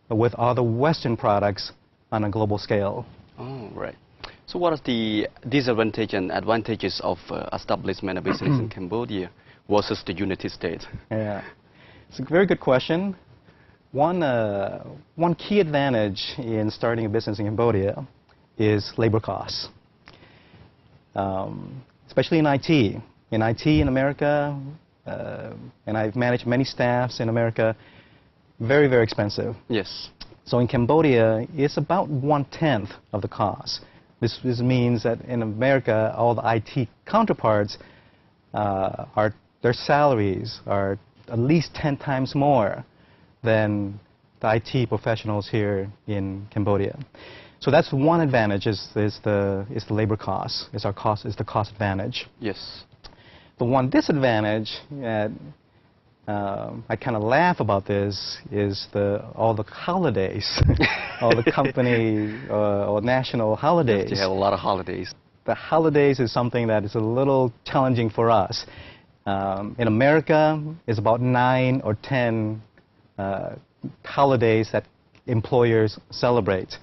with other Western products on a global scale. Oh, right. So what are the disadvantages and advantages of establishment of business in Cambodia versus the United States? Yeah, it's a very good question. One key advantage in starting a business in Cambodia is labor costs, especially in IT. In IT in America, and I've managed many staffs in America, very, very expensive. Yes. So in Cambodia, it's about 1/10 of the cost. This means that in America, all the IT counterparts, their salaries are at least 10 times more than the IT professionals here in Cambodia. So that's one advantage is the labor cost. Is the cost advantage. Yes. The one disadvantage, I kind of laugh about this, is all the holidays, all the company or national holidays. You have a lot of holidays. The holidays is something that is a little challenging for us. In America, it's about 9 or 10 holidays that employers celebrate.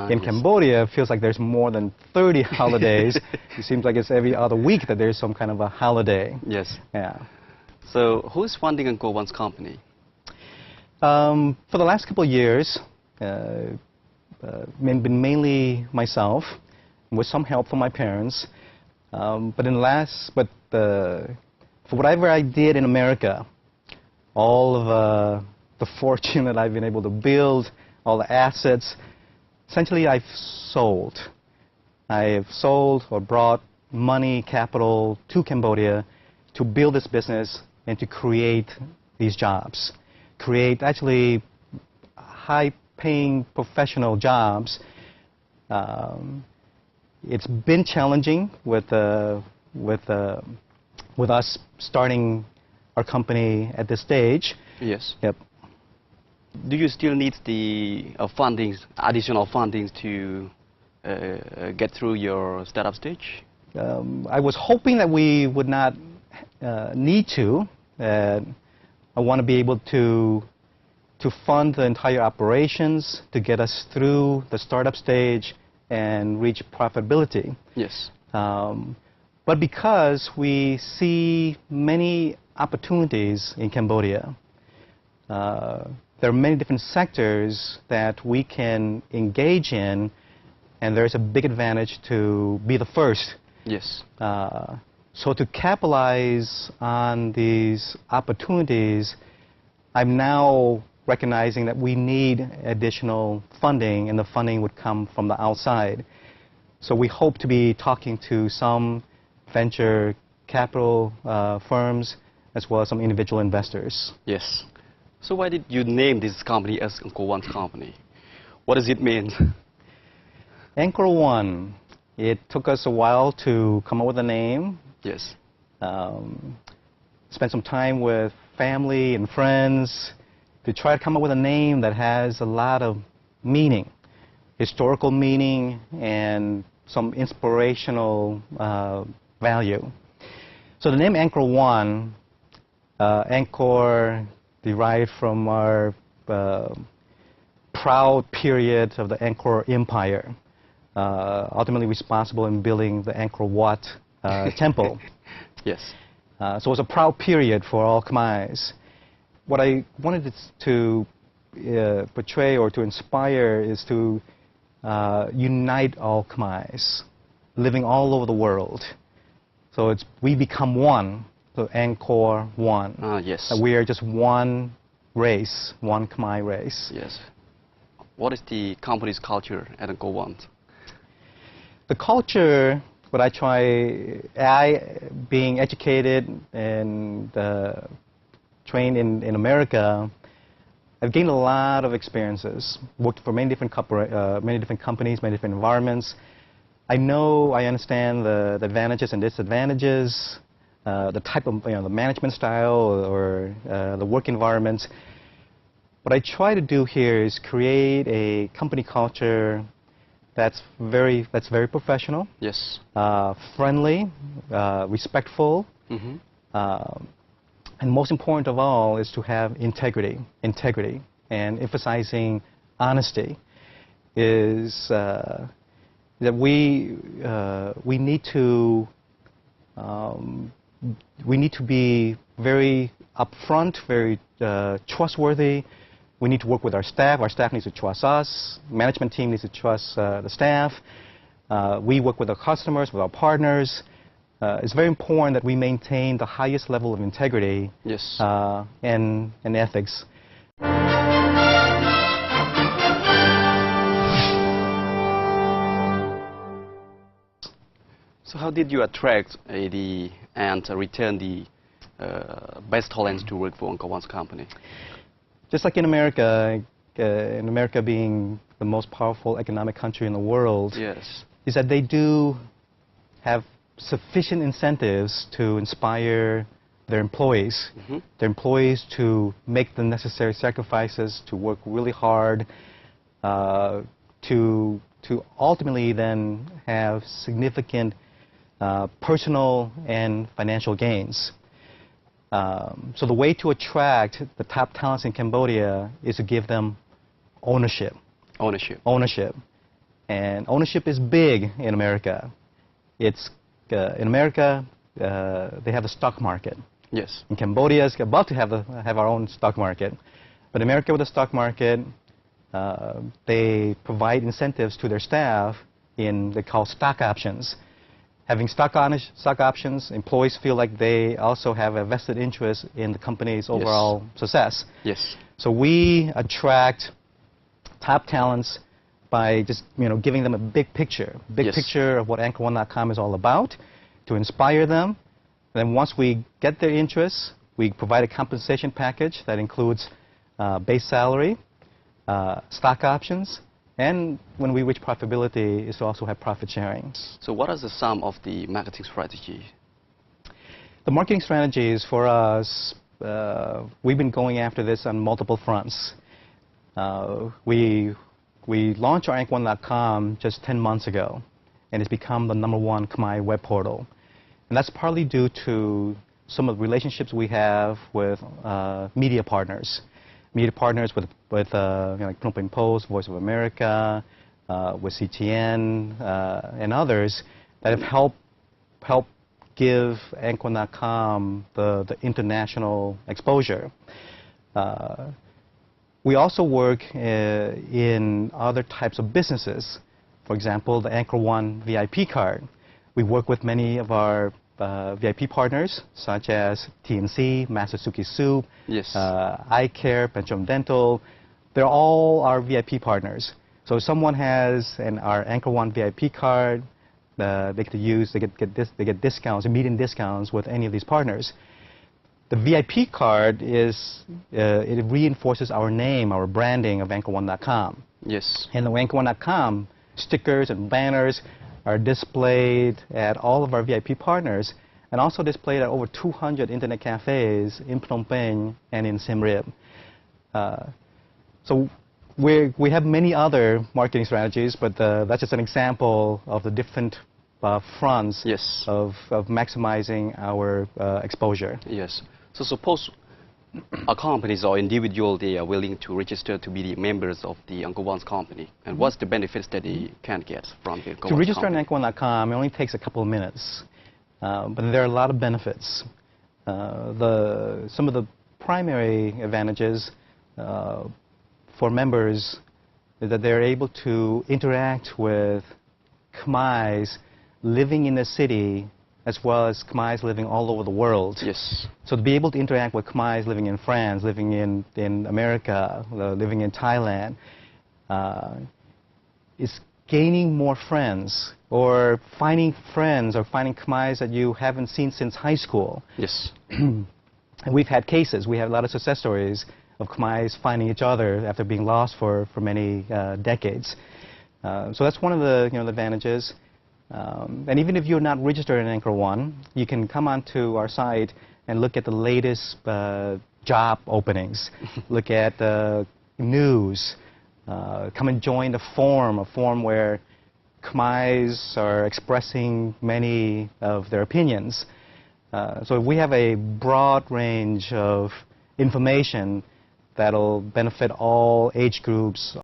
In yes. Cambodia, it feels like there's more than 30 holidays. It seems like it's every other week that there's some kind of a holiday. Yes. Yeah. So who's funding AngkorOne's company? For the last couple of years, been mainly myself, with some help from my parents. For whatever I did in America, all of the fortune that I've been able to build, all the assets, essentially I've sold. I have sold or brought money, capital to Cambodia to build this business and to create these jobs. Create actually high-paying professional jobs. It's been challenging with us starting our company at this stage. Yes. Yep. Do you still need the additional funding to get through your startup stage? I was hoping that we would not need to. I want to be able to fund the entire operations to get us through the startup stage and reach profitability. Yes. But because we see many opportunities in Cambodia, there are many different sectors that we can engage in, and there's a big advantage to be the first. Yes. So to capitalize on these opportunities, I'm now recognizing that we need additional funding, and the funding would come from the outside. So we hope to be talking to some venture capital firms as well as some individual investors. Yes. So why did you name this company as AngkorOne's company? What does it mean? AngkorOne. It took us a while to come up with a name. Yes. Spent some time with family and friends to try to come up with a name that has a lot of meaning, historical meaning, and some inspirational value. So the name AngkorOne, Angkor derived from our proud period of the Angkor Empire, ultimately responsible in building the Angkor Wat temple. Yes. So it was a proud period for all Khmers. What I wanted to portray or to inspire is to unite all Khmers, living all over the world. So we become one, so AngkorOne. Yes. We are just one race, one Khmer race. Yes. What is the company's culture at AngkorOne's? The culture, what being educated and trained in America, I've gained a lot of experiences. Worked for many different companies, many different environments. I understand the advantages and disadvantages, the type of the management style or the work environment. What I try to do here is create a company culture that's very professional. Yes. Friendly, respectful, and most important of all is to have integrity. and emphasizing honesty is that we need to be very upfront, very trustworthy. We need to work with our staff. Our staff needs to trust us. Management team needs to trust the staff. We work with our customers, with our partners. It's very important that we maintain the highest level of integrity yes. and ethics. So how did you attract and return the best talents to work for AngkorOne's company? Just like in America being the most powerful economic country in the world, yes. is that they do have sufficient incentives to inspire their employees, to make the necessary sacrifices, to work really hard, to ultimately then have significant personal and financial gains. So the way to attract the top talents in Cambodia is to give them ownership. Ownership. And ownership is big in America. It's in America, they have a stock market. Yes. In Cambodia, it's about to have our own stock market. But in America, with the stock market, they provide incentives to their staff they call stock options. Having stock options, employees feel like they also have a vested interest in the company's overall success. Yes. So we attract top talents by just giving them a big picture of what AngkorOne.com is all about, to inspire them. And then once we get their interests, we provide a compensation package that includes base salary, stock options, and when we reach profitability, is to also have profit sharing. So what is the sum of the marketing strategy? The marketing strategies for us, we've been going after this on multiple fronts. We launched our AngkorOne.com just 10 months ago, and it's become the #1 Khmer web portal. And that's partly due to some of the relationships we have with media partners. Media partners with like Phnom Penh Post, Voice of America, with CTN, and others that have helped give AngkorOne.com the international exposure. We also work in other types of businesses. For example, the Angkor One VIP card. We work with many of our VIP partners, such as TNC, Master Suki Soup, yes. Eye Care, Penchom Dental. They're all our VIP partners. So if someone has our Angkor One VIP card, they get discounts, immediate discounts with any of these partners. The VIP card it reinforces our name, our branding of AngkorOne.com. Yes. And the AngkorOne.com stickers and banners are displayed at all of our VIP partners, and also displayed at over 200 internet cafes in Phnom Penh and in Siem Reap. So we have many other marketing strategies, but that's just an example of the different fronts yes. of maximizing our exposure. Yes. So suppose a companies or individual, they are willing to register to be the members of the AngkorOne's company. And what's the benefits that they can get from the AngkorOne's company? To register on AngkorOne.com, it only takes a couple of minutes. But there are a lot of benefits. Some of the primary advantages for members is that they're able to interact with Khmers living in the city as well as Khmers living all over the world. Yes. So to be able to interact with Khmers living in France, living in America, living in Thailand, is gaining more friends, or finding friends, or finding Khmers that you haven't seen since high school. Yes. And we've had cases, we have a lot of success stories of Khmers finding each other after being lost for many decades. So that's one of the advantages. And even if you're not registered in Angkor One, you can come onto our site and look at the latest job openings, look at the news, come and join the forum, a forum where Khmers are expressing many of their opinions. So we have a broad range of information that'll benefit all age groups,